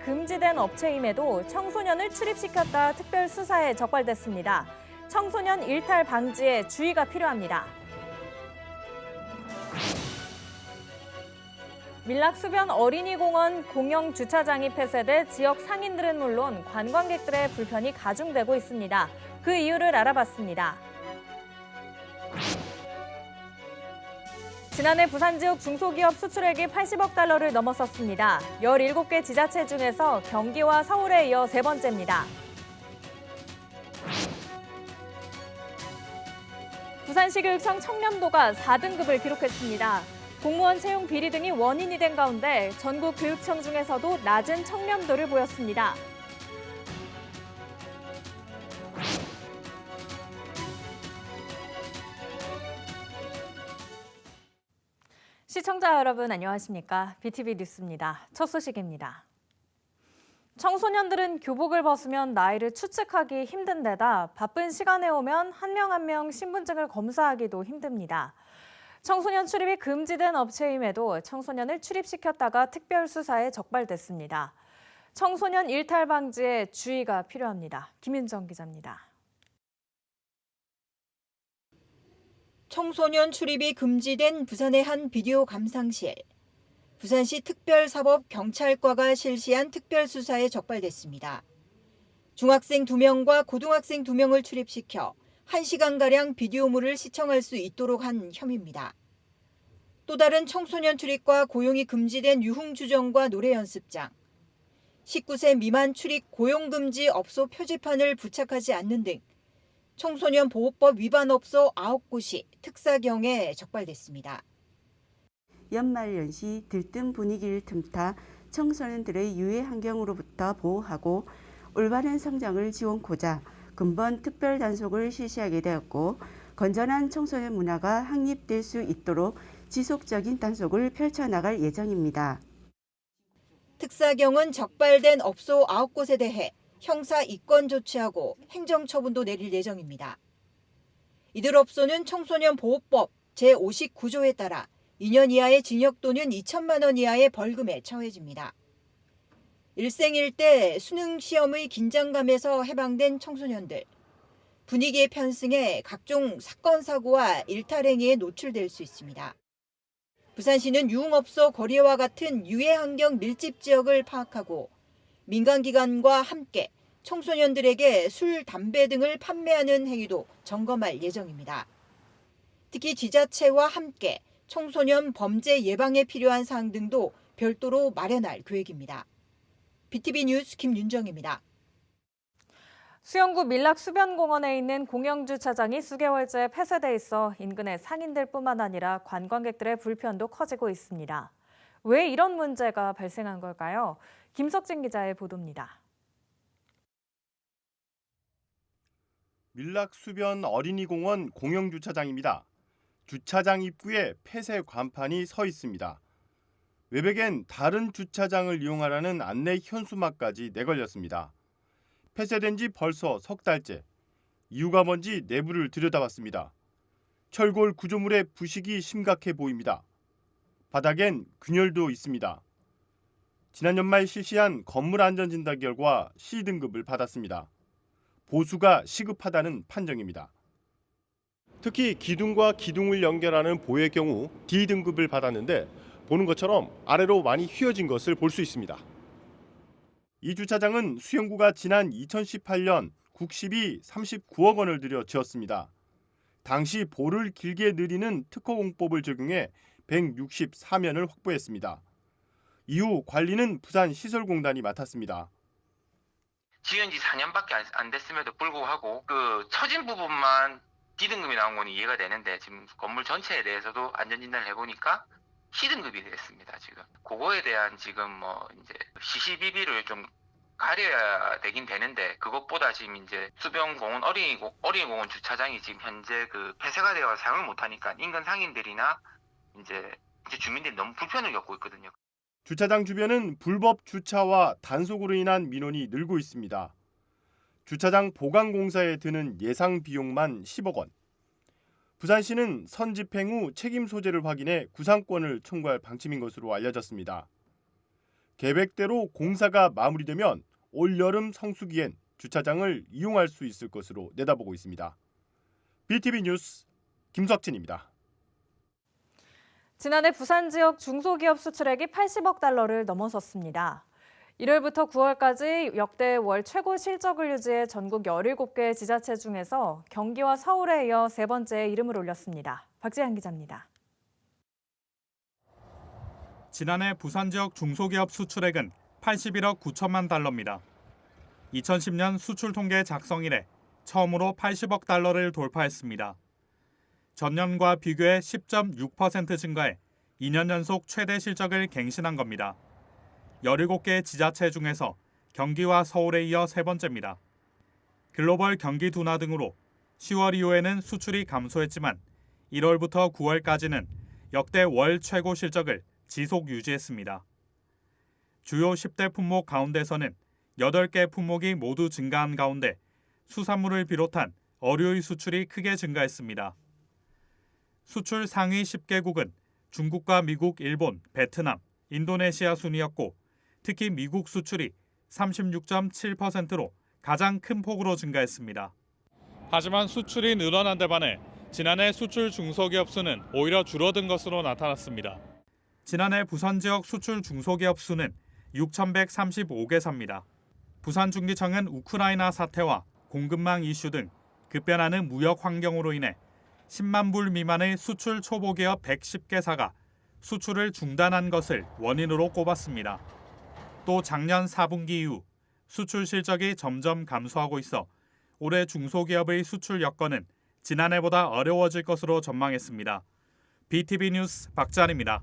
금지된 업체임에도 청소년을 출입시켰다 특별수사에 적발됐습니다. 청소년 일탈 방지에 주의가 필요합니다. 밀락수변 어린이공원 공영 주차장이 폐쇄돼 지역 상인들은 물론 관광객들의 불편이 가중되고 있습니다. 그 이유를 알아봤습니다. 지난해 부산 지역 중소기업 수출액이 80억 달러를 넘어섰습니다. 17개 지자체 중에서 경기와 서울에 이어 세 번째입니다. 부산시교육청 청렴도가 4등급을 기록했습니다. 공무원 채용 비리 등이 원인이 된 가운데 전국 교육청 중에서도 낮은 청렴도를 보였습니다. 시청자 여러분 안녕하십니까? BTV 뉴스입니다. 첫 소식입니다. 청소년들은 교복을 벗으면 나이를 추측하기 힘든 데다 바쁜 시간에 오면 한 명 한 명 신분증을 검사하기도 힘듭니다. 청소년 출입이 금지된 업체임에도 청소년을 출입시켰다가 특별수사에 적발됐습니다. 청소년 일탈 방지에 주의가 필요합니다. 김윤정 기자입니다. 청소년 출입이 금지된 부산의 한 비디오 감상실. 부산시 특별사법경찰과가 실시한 특별수사에 적발됐습니다. 중학생 2명과 고등학생 2명을 출입시켜 1시간가량 비디오물을 시청할 수 있도록 한 혐의입니다. 또 다른 청소년 출입과 고용이 금지된 유흥주점과 노래연습장, 19세 미만 출입 고용금지 업소 표지판을 부착하지 않는 등 청소년 보호법 위반 업소 9곳이 특사경에 적발됐습니다. 연말연시 들뜬 분위기를 틈타 청소년들의 유해 환경으로부터 보호하고 올바른 성장을 지원코자 근본 특별 단속을 실시하게 되었고 건전한 청소년 문화가 확립될 수 있도록 지속적인 단속을 펼쳐나갈 예정입니다. 특사경은 적발된 업소 9곳에 대해 형사 이권 조치하고 행정처분도 내릴 예정입니다. 이들 업소는 청소년 보호법 제59조에 따라 2년 이하의 징역 또는 2천만 원 이하의 벌금에 처해집니다. 일생일대 수능 시험의 긴장감에서 해방된 청소년들, 분위기의 편승에 각종 사건 사고와 일탈행위에 노출될 수 있습니다. 부산시는 유흥업소 거리와 같은 유해 환경 밀집 지역을 파악하고 민간기관과 함께 청소년들에게 술, 담배 등을 판매하는 행위도 점검할 예정입니다. 특히 지자체와 함께 청소년 범죄 예방에 필요한 사항 등도 별도로 마련할 계획입니다. BTV 뉴스 김윤정입니다. 수영구 밀락수변공원에 있는 공영주차장이 수개월째 폐쇄돼 있어 인근의 상인들뿐만 아니라 관광객들의 불편도 커지고 있습니다. 왜 이런 문제가 발생한 걸까요? 김석진 기자의 보도입니다. 밀락수변 어린이공원 공영주차장입니다. 주차장 입구에 폐쇄 간판이 서 있습니다. 외벽엔 다른 주차장을 이용하라는 안내 현수막까지 내걸렸습니다. 폐쇄된 지 벌써 석 달째. 이유가 뭔지 내부를 들여다봤습니다. 철골 구조물의 부식이 심각해 보입니다. 바닥엔 균열도 있습니다. 지난 연말 실시한 건물 안전 진단 결과 C등급을 받았습니다. 보수가 시급하다는 판정입니다. 특히 기둥과 기둥을 연결하는 보의 경우 D등급을 받았는데 보는 것처럼 아래로 많이 휘어진 것을 볼 수 있습니다. 이 주차장은 수영구가 지난 2018년 국시비 39억 원을 들여 지었습니다. 당시 보를 길게 늘리는 특허공법을 적용해 164면을 확보했습니다. 이후 관리는 부산시설공단이 맡았습니다. 지은 지 4년밖에 안 됐음에도 불구하고 그 처진 부분만 D등급이 나온 건 이해가 되는데 지금 건물 전체에 대해서도 안전진단을 해보니까 C등급이 됐습니다. 지금 그거에 대한 지금 이제 시시비비를 좀 가려야 되긴 되는데 그것보다 지금 이제 수변공원 어린이공원 주차장이 지금 현재 그 폐쇄가 되어 사용을 못하니까 인근 상인들이나 이제 주민들이 너무 불편을 겪고 있거든요. 주차장 주변은 불법 주차와 단속으로 인한 민원이 늘고 있습니다. 주차장 보강 공사에 드는 예상 비용만 10억 원. 부산시는 선집행 후 책임 소재를 확인해 구상권을 청구할 방침인 것으로 알려졌습니다. 계획대로 공사가 마무리되면 올여름 성수기엔 주차장을 이용할 수 있을 것으로 내다보고 있습니다. BTV 뉴스 김석진입니다. 지난해 부산 지역 중소기업 수출액이 80억 달러를 넘어섰습니다. 1월부터 9월까지 역대 월 최고 실적을 유지해 전국 17개 지자체 중에서 경기와 서울에 이어 세 번째에 이름을 올렸습니다. 박지한 기자입니다. 지난해 부산 지역 중소기업 수출액은 81억 9천만 달러입니다. 2010년 수출 통계 작성 이래 처음으로 80억 달러를 돌파했습니다. 전년과 비교해 10.6% 증가해 2년 연속 최대 실적을 갱신한 겁니다. 17개 지자체 중에서 경기와 서울에 이어 세 번째입니다. 글로벌 경기 둔화 등으로 10월 이후에는 수출이 감소했지만 1월부터 9월까지는 역대 월 최고 실적을 지속 유지했습니다. 주요 10대 품목 가운데서는 8개 품목이 모두 증가한 가운데 수산물을 비롯한 어류의 수출이 크게 증가했습니다. 수출 상위 10개국은 중국과 미국, 일본, 베트남, 인도네시아 순이었고 특히 미국 수출이 36.7%로 가장 큰 폭으로 증가했습니다. 하지만 수출이 늘어난 데 반해 지난해 수출 중소기업 수는 오히려 줄어든 것으로 나타났습니다. 지난해 부산 지역 수출 중소기업 수는 6,135개사입니다. 부산중기청은 우크라이나 사태와 공급망 이슈 등 급변하는 무역 환경으로 인해 10만 불 미만의 수출 초보기업 110개사가 수출을 중단한 것을 원인으로 꼽았습니다. 또 작년 4분기 이후 수출 실적이 점점 감소하고 있어 올해 중소기업의 수출 여건은 지난해보다 어려워질 것으로 전망했습니다. BTV 뉴스 박찬입니다.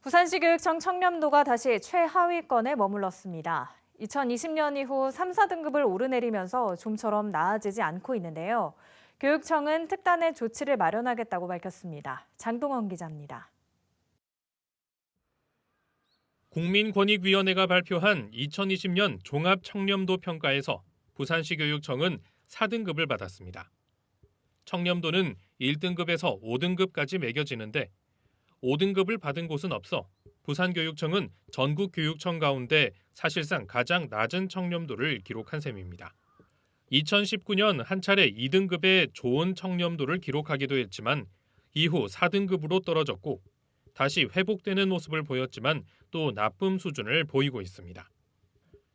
부산시 교육청 청렴도가 다시 최하위권에 머물렀습니다. 2020년 이후 3, 4등급을 오르내리면서 좀처럼 나아지지 않고 있는데요. 교육청은 특단의 조치를 마련하겠다고 밝혔습니다. 장동원 기자입니다. 국민권익위원회가 발표한 2020년 종합청렴도 평가에서 부산시 교육청은 4등급을 받았습니다. 청렴도는 1등급에서 5등급까지 매겨지는데 5등급을 받은 곳은 없어 부산교육청은 전국 교육청 가운데 사실상 가장 낮은 청렴도를 기록한 셈입니다. 2019년 한 차례 2등급의 좋은 청렴도를 기록하기도 했지만 이후 4등급으로 떨어졌고 다시 회복되는 모습을 보였지만 또 나쁨 수준을 보이고 있습니다.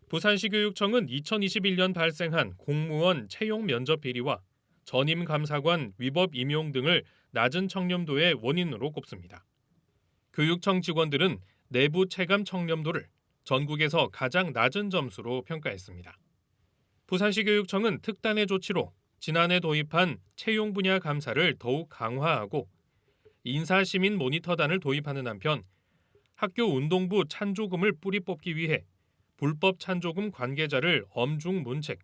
부산시 교육청은 2021년 발생한 공무원 채용 면접 비리와 전임 감사관 위법 임용 등을 낮은 청렴도의 원인으로 꼽습니다. 교육청 직원들은 내부 체감 청렴도를 전국에서 가장 낮은 점수로 평가했습니다. 부산시 교육청은 특단의 조치로 지난해 도입한 채용 분야 감사를 더욱 강화하고 인사시민 모니터단을 도입하는 한편 학교 운동부 찬조금을 뿌리 뽑기 위해 불법 찬조금 관계자를 엄중 문책,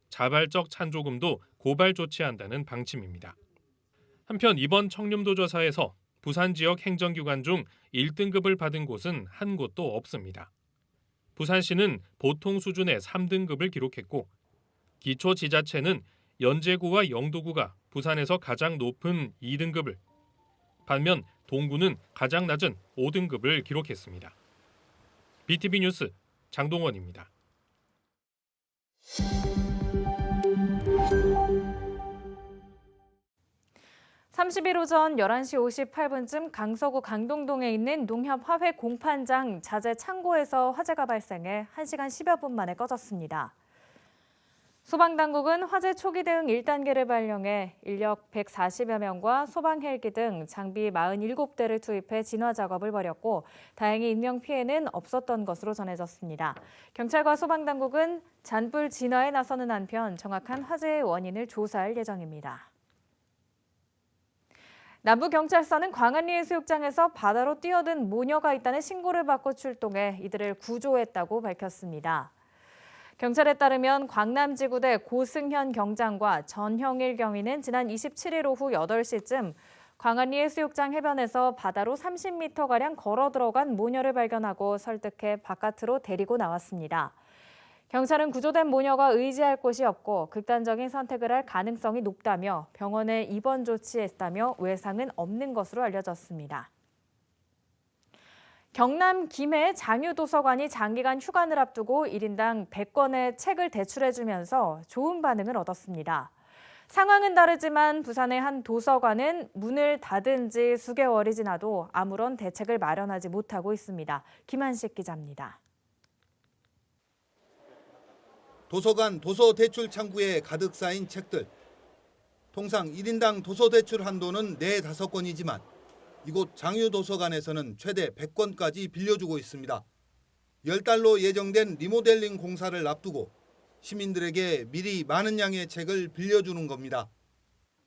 자발적 찬조금도 고발 조치한다는 방침입니다. 한편 이번 청렴도 조사에서 부산 지역 행정기관 중 1등급을 받은 곳은 한 곳도 없습니다. 부산시는 보통 수준의 3등급을 기록했고 기초지자체는 연제구와 영도구가 부산에서 가장 높은 2등급을, 반면 동구는 가장 낮은 5등급을 기록했습니다. BTV 뉴스 장동원입니다. 30일 오전 11시 58분쯤 강서구 강동동에 있는 농협 화훼 공판장 자재 창고에서 화재가 발생해 1시간 10여 분 만에 꺼졌습니다. 소방당국은 화재 초기 대응 1단계를 발령해 인력 140여 명과 소방 헬기 등 장비 47대를 투입해 진화 작업을 벌였고 다행히 인명피해는 없었던 것으로 전해졌습니다. 경찰과 소방당국은 잔불 진화에 나서는 한편 정확한 화재의 원인을 조사할 예정입니다. 남부경찰서는 광안리 해수욕장에서 바다로 뛰어든 모녀가 있다는 신고를 받고 출동해 이들을 구조했다고 밝혔습니다. 경찰에 따르면 광남지구대 고승현 경장과 전형일 경위는 지난 27일 오후 8시쯤 광안리 해수욕장 해변에서 바다로 30m가량 걸어 들어간 모녀를 발견하고 설득해 바깥으로 데리고 나왔습니다. 경찰은 구조된 모녀가 의지할 곳이 없고 극단적인 선택을 할 가능성이 높다며 병원에 입원 조치했다며 외상은 없는 것으로 알려졌습니다. 경남 김해 장유도서관이 장기간 휴관을 앞두고 1인당 100권의 책을 대출해주면서 좋은 반응을 얻었습니다. 상황은 다르지만 부산의 한 도서관은 문을 닫은 지 수개월이 지나도 아무런 대책을 마련하지 못하고 있습니다. 김한식 기자입니다. 도서관 도서 대출 창구에 가득 쌓인 책들. 통상 1인당 도서 대출 한도는 4-5권이지만 이곳 장유도서관에서는 최대 100권까지 빌려주고 있습니다. 10달로 예정된 리모델링 공사를 앞두고 시민들에게 미리 많은 양의 책을 빌려주는 겁니다.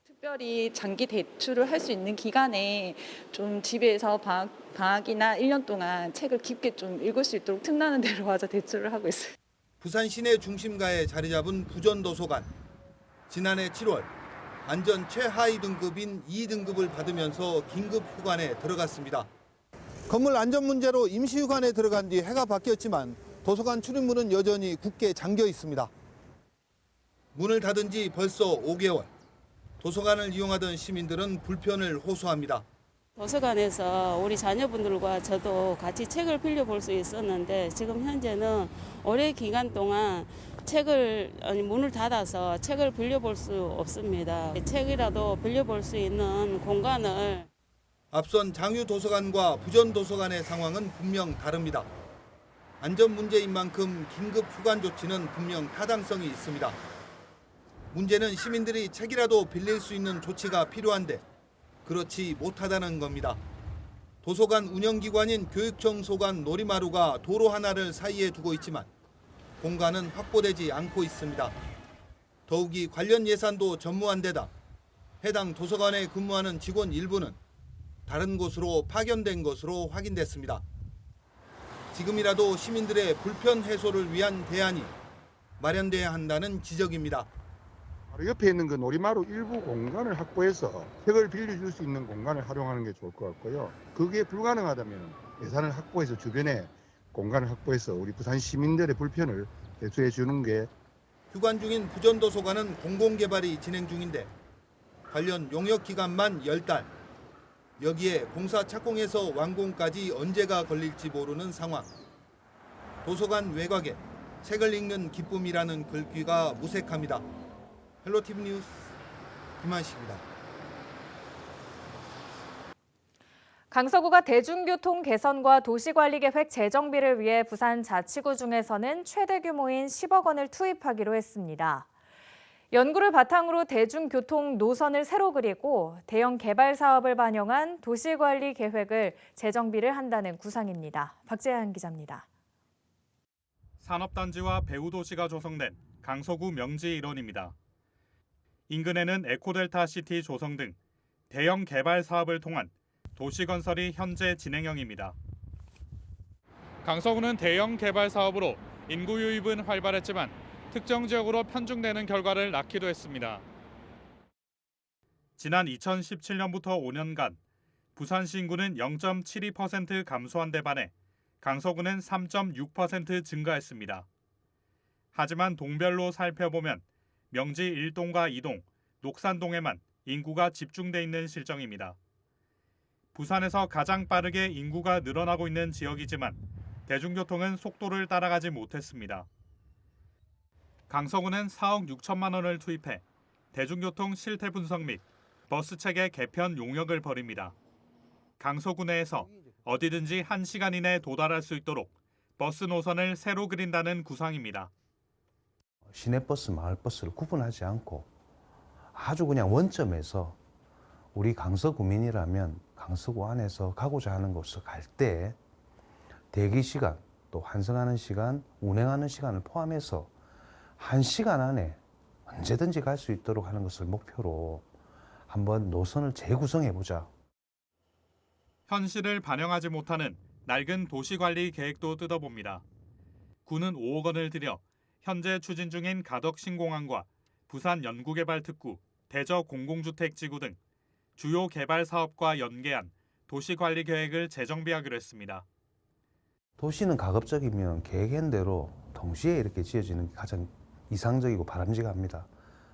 특별히 장기 대출을 할 수 있는 기간에 좀 집에서 방학이나 1년 동안 책을 깊게 좀 읽을 수 있도록 틈나는 대로 와서 대출을 하고 있어요. 부산 시내 중심가에 자리 잡은 부전도서관. 지난해 7월 안전 최하위 등급인 2등급을 받으면서 긴급 휴관에 들어갔습니다. 건물 안전 문제로 임시 휴관에 들어간 뒤 해가 바뀌었지만 도서관 출입문은 여전히 굳게 잠겨 있습니다. 문을 닫은 지 벌써 5개월. 도서관을 이용하던 시민들은 불편을 호소합니다. 도서관에서 우리 자녀분들과 저도 같이 책을 빌려볼 수 있었는데 지금 현재는 오래 기간 동안 문을 닫아서 책을 빌려볼 수 없습니다. 책이라도 빌려볼 수 있는 공간을. 앞선 장유도서관과 부전도서관의 상황은 분명 다릅니다. 안전 문제인 만큼 긴급 휴관 조치는 분명 타당성이 있습니다. 문제는 시민들이 책이라도 빌릴 수 있는 조치가 필요한데 그렇지 못하다는 겁니다. 도서관 운영기관인 교육청 소관 놀이마루가 도로 하나를 사이에 두고 있지만 공간은 확보되지 않고 있습니다. 더욱이 관련 예산도 전무한 데다 해당 도서관에 근무하는 직원 일부는 다른 곳으로 파견된 것으로 확인됐습니다. 지금이라도 시민들의 불편 해소를 위한 대안이 마련돼야 한다는 지적입니다. 바로 옆에 있는 그 놀이마루 일부 공간을 확보해서 책을 빌려줄 수 있는 공간을 활용하는 게 좋을 것 같고요. 그게 불가능하다면 예산을 확보해서 주변에 공간을 확보해서 우리 부산 시민들의 불편을 해소해 주는 게. 휴관 중인 부전도서관은 공공개발이 진행 중인데 관련 용역 기간만 10달. 여기에 공사 착공에서 완공까지 언제가 걸릴지 모르는 상황. 도서관 외곽에 책을 읽는 기쁨이라는 글귀가 무색합니다. 헬로티비 뉴스 김한식입니다. 강서구가 대중교통 개선과 도시관리계획 재정비를 위해 부산 자치구 중에서는 최대 규모인 10억 원을 투입하기로 했습니다. 연구를 바탕으로 대중교통 노선을 새로 그리고 대형 개발 사업을 반영한 도시관리 계획을 재정비를 한다는 구상입니다. 박재한 기자입니다. 산업단지와 배후도시가 조성된 강서구 명지 일원입니다. 인근에는 에코델타 시티 조성 등 대형 개발 사업을 통한 도시 건설이 현재 진행형입니다. 강서구는 대형 개발 사업으로 인구 유입은 활발했지만 특정 지역으로 편중되는 결과를 낳기도 했습니다. 지난 2017년부터 5년간 부산시 인구는 0.72% 감소한 데 반해 강서구는 3.6% 증가했습니다. 하지만 동별로 살펴보면 명지 1동과 2동, 녹산동에만 인구가 집중돼 있는 실정입니다. 부산에서 가장 빠르게 인구가 늘어나고 있는 지역이지만 대중교통은 속도를 따라가지 못했습니다. 강서구는 4억 6천만 원을 투입해 대중교통 실태 분석 및 버스 체계 개편 용역을 벌입니다. 강서구 내에서 어디든지 1시간 이내에 도달할 수 있도록 버스 노선을 새로 그린다는 구상입니다. 시내버스, 마을버스를 구분하지 않고 아주 그냥 원점에서 우리 강서구민이라면 강서구 안에서 가고자 하는 곳을 갈 때 대기 시간, 또 환승하는 시간, 운행하는 시간을 포함해서 1시간 안에 언제든지 갈 수 있도록 하는 것을 목표로 한번 노선을 재구성해보자. 현실을 반영하지 못하는 낡은 도시관리 계획도 뜯어봅니다. 구는 5억 원을 들여 현재 추진 중인 가덕 신공항과 부산 연구개발특구, 대저 공공주택지구 등 주요 개발 사업과 연계한 도시관리 계획을 재정비하기로 했습니다. 도시는 가급적이면 계획한 대로 동시에 이렇게 지어지는 게 가장 이상적이고 바람직합니다.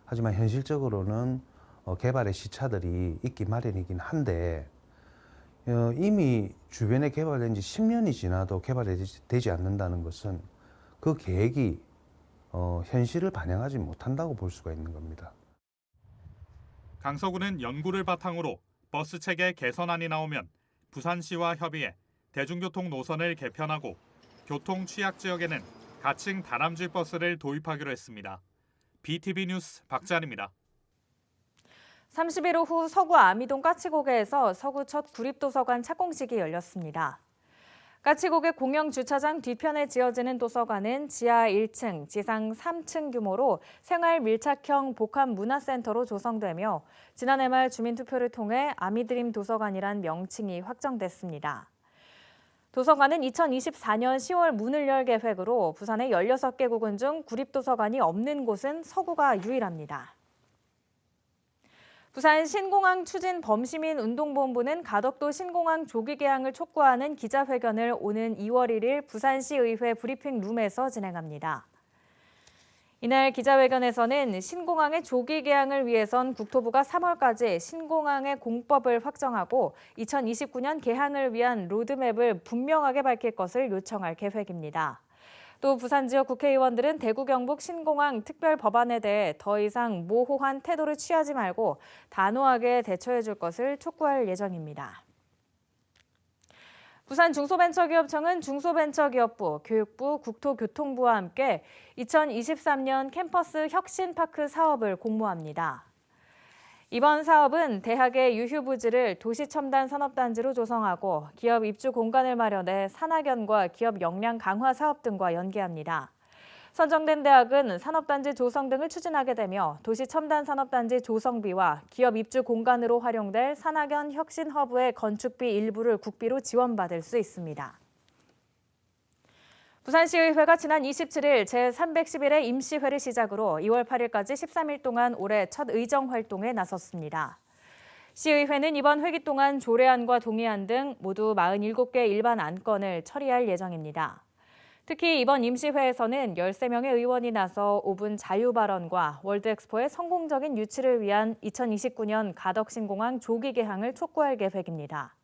하지만 현실적으로는 개발의 시차들이 있기 마련이긴 한데 이미 주변에 개발된 지 10년이 지나도 개발되지 않는다는 것은 그 계획이 현실을 반영하지 못한다고 볼 수가 있는 겁니다. 강서구는 연구를 바탕으로 버스 체계 개선안이 나오면 부산시와 협의해 대중교통 노선을 개편하고 교통 취약 지역에는 가칭 다람쥐 버스를 도입하기로 했습니다. BTV 뉴스 박찬입니다. 30일 오후 서구 아미동 까치고개에서 서구 첫 구립도서관 착공식이 열렸습니다. 까치고개 공영주차장 뒤편에 지어지는 도서관은 지하 1층, 지상 3층 규모로 생활 밀착형 복합문화센터로 조성되며 지난해 말 주민투표를 통해 아미드림 도서관이란 명칭이 확정됐습니다. 도서관은 2024년 10월 문을 열 계획으로 부산의 16개 구군 중 구립도서관이 없는 곳은 서구가 유일합니다. 부산 신공항 추진 범시민운동본부는 가덕도 신공항 조기 개항을 촉구하는 기자회견을 오는 2월 1일 부산시의회 브리핑룸에서 진행합니다. 이날 기자회견에서는 신공항의 조기 개항을 위해선 국토부가 3월까지 신공항의 공법을 확정하고 2029년 개항을 위한 로드맵을 분명하게 밝힐 것을 요청할 계획입니다. 또 부산 지역 국회의원들은 대구 경북 신공항 특별 법안에 대해 더 이상 모호한 태도를 취하지 말고 단호하게 대처해 줄 것을 촉구할 예정입니다. 부산 중소벤처기업청은 중소벤처기업부, 교육부, 국토교통부와 함께 2023년 캠퍼스 혁신파크 사업을 공모합니다. 이번 사업은 대학의 유휴부지를 도시첨단산업단지로 조성하고 기업 입주 공간을 마련해 산학연과 기업 역량 강화 사업 등과 연계합니다. 선정된 대학은 산업단지 조성 등을 추진하게 되며 도시첨단산업단지 조성비와 기업 입주 공간으로 활용될 산학연 혁신허브의 건축비 일부를 국비로 지원받을 수 있습니다. 부산시의회가 지난 27일 제311회 임시회를 시작으로 2월 8일까지 13일 동안 올해 첫 의정 활동에 나섰습니다. 시의회는 이번 회기 동안 조례안과 동의안 등 모두 47개 일반 안건을 처리할 예정입니다. 특히 이번 임시회에서는 13명의 의원이 나서 5분 자유 발언과 월드엑스포의 성공적인 유치를 위한 2029년 가덕신공항 조기 개항을 촉구할 계획입니다.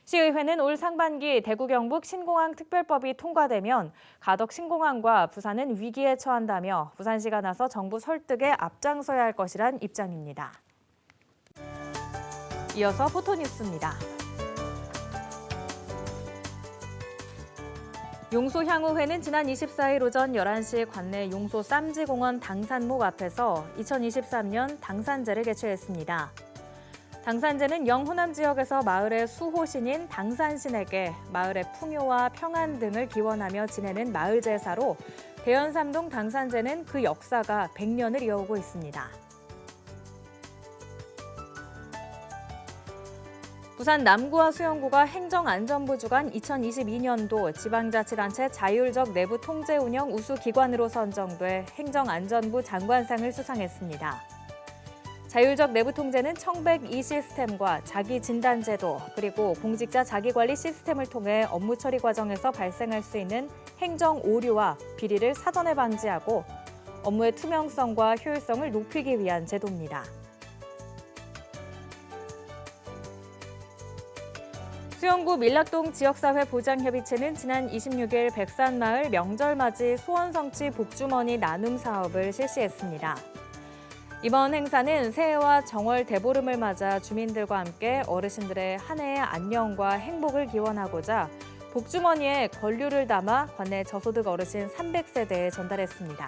시의회는 올 상반기 대구 경북 신공항 특별법이 통과되면 가덕신공항과 부산은 위기에 처한다며 부산시가 나서 정부 설득에 앞장서야 할 것이란 입장입니다. 이어서 포토뉴스입니다. 용소향후회는 지난 24일 오전 11시 관내 용소 쌈지공원 당산목 앞에서 2023년 당산제를 개최했습니다. 당산제는 영호남 지역에서 마을의 수호신인 당산신에게 마을의 풍요와 평안 등을 기원하며 지내는 마을 제사로 대연삼동 당산제는 그 역사가 100년을 이어오고 있습니다. 부산 남구와 수영구가 행정안전부 주관 2022년도 지방자치단체 자율적 내부 통제 운영 우수 기관으로 선정돼 행정안전부 장관상을 수상했습니다. 자율적 내부 통제는 청백 시스템과 자기진단제도 그리고 공직자 자기관리 시스템을 통해 업무 처리 과정에서 발생할 수 있는 행정 오류와 비리를 사전에 방지하고 업무의 투명성과 효율성을 높이기 위한 제도입니다. 수영구 밀락동 지역사회 보장협의체는 지난 26일 백산마을 명절맞이 소원성취 복주머니 나눔 사업을 실시했습니다. 이번 행사는 새해와 정월 대보름을 맞아 주민들과 함께 어르신들의 한 해의 안녕과 행복을 기원하고자 복주머니에 권류를 담아 관내 저소득 어르신 300세대에 전달했습니다.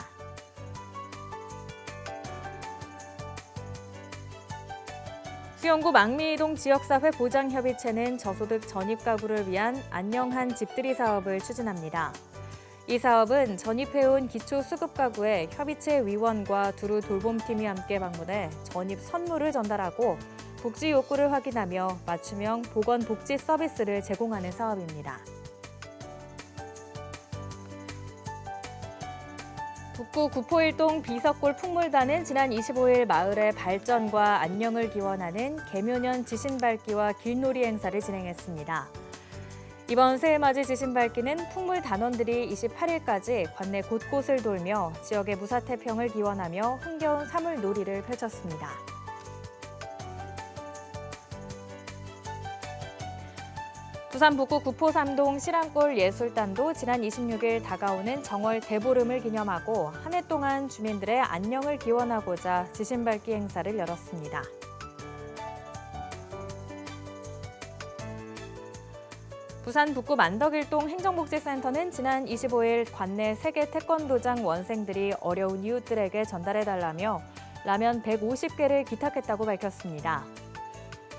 수영구 망미이동 지역사회 보장협의체는 저소득 전입가구를 위한 안녕한 집들이 사업을 추진합니다. 이 사업은 전입해온 기초수급가구에 협의체 위원과 두루 돌봄팀이 함께 방문해 전입 선물을 전달하고 복지 욕구를 확인하며 맞춤형 보건복지 서비스를 제공하는 사업입니다. 북구 구포일동 비석골 풍물단은 지난 25일 마을의 발전과 안녕을 기원하는 개묘년 지신밟기와 길놀이 행사를 진행했습니다. 이번 새해맞이 지신밟기는 풍물 단원들이 28일까지 관내 곳곳을 돌며 지역의 무사태평을 기원하며 흥겨운 사물놀이를 펼쳤습니다. 부산 북구 구포삼동 실랑골 예술단도 지난 26일 다가오는 정월 대보름을 기념하고 한 해 동안 주민들의 안녕을 기원하고자 지신밟기 행사를 열었습니다. 부산 북구 만덕일동 행정복지센터는 지난 25일 관내 세계 태권도장 원생들이 어려운 이웃들에게 전달해달라며 라면 150개를 기탁했다고 밝혔습니다.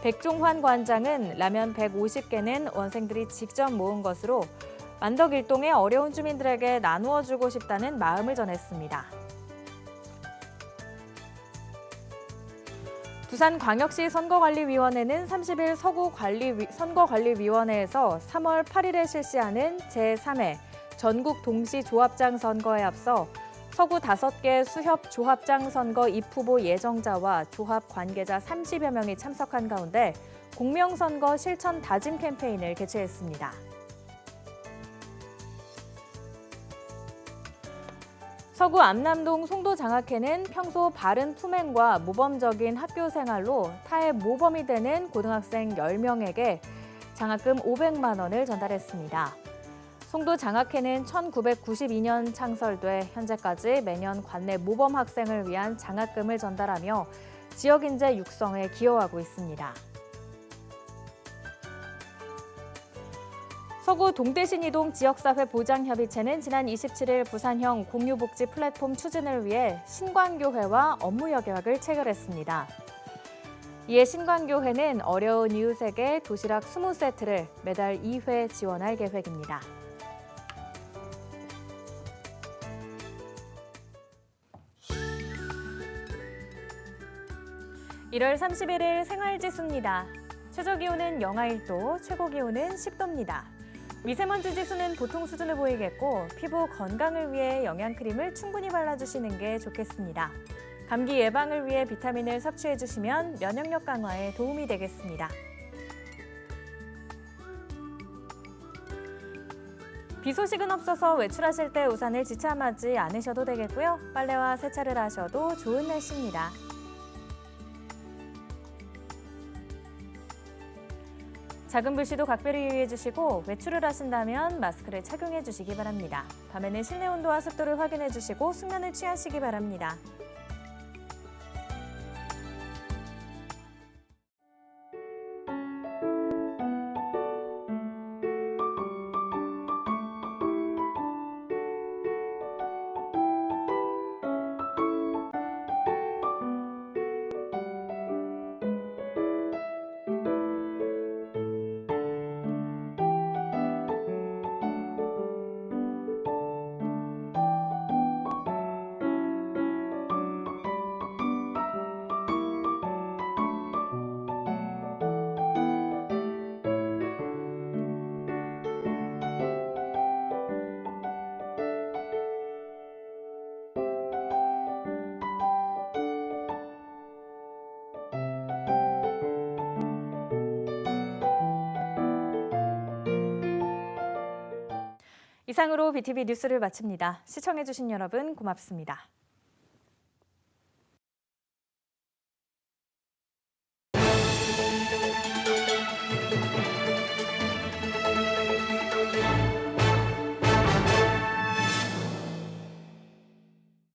백종환 관장은 라면 150개는 원생들이 직접 모은 것으로 만덕일동의 어려운 주민들에게 나누어 주고 싶다는 마음을 전했습니다. 부산광역시 선거관리위원회는 30일 선거관리위원회에서 3월 8일에 실시하는 제3회 전국 동시조합장 선거에 앞서 서구 5개 수협 조합장 선거 입후보 예정자와 조합 관계자 30여 명이 참석한 가운데 공명선거 실천 다짐 캠페인을 개최했습니다. 서구 암남동 송도장학회는 평소 바른 품행과 모범적인 학교 생활로 타의 모범이 되는 고등학생 10명에게 장학금 500만 원을 전달했습니다. 송도장학회는 1992년 창설돼 현재까지 매년 관내 모범 학생을 위한 장학금을 전달하며 지역 인재 육성에 기여하고 있습니다. 서구 동대신이동 지역사회 보장협의체는 지난 27일 부산형 공유복지 플랫폼 추진을 위해 신광교회와 업무협약을 체결했습니다. 이에 신광교회는 어려운 이웃에게 도시락 20세트를 매달 2회 지원할 계획입니다. (1월 31일) 생활지수입니다. 최저기온은 영하 1도, 최고기온은 10도입니다. 미세먼지 지수는 보통 수준을 보이겠고 피부 건강을 위해 영양크림을 충분히 발라주시는 게 좋겠습니다. 감기 예방을 위해 비타민을 섭취해주시면 면역력 강화에 도움이 되겠습니다. 비 소식은 없어서 외출하실 때 우산을 지참하지 않으셔도 되겠고요. 빨래와 세차를 하셔도 좋은 날씨입니다. 작은 불씨도 각별히 유의해 주시고 외출을 하신다면 마스크를 착용해 주시기 바랍니다. 밤에는 실내 온도와 습도를 확인해 주시고 숙면을 취하시기 바랍니다. 이상으로 BTV 뉴스를 마칩니다. 시청해주신 여러분 고맙습니다.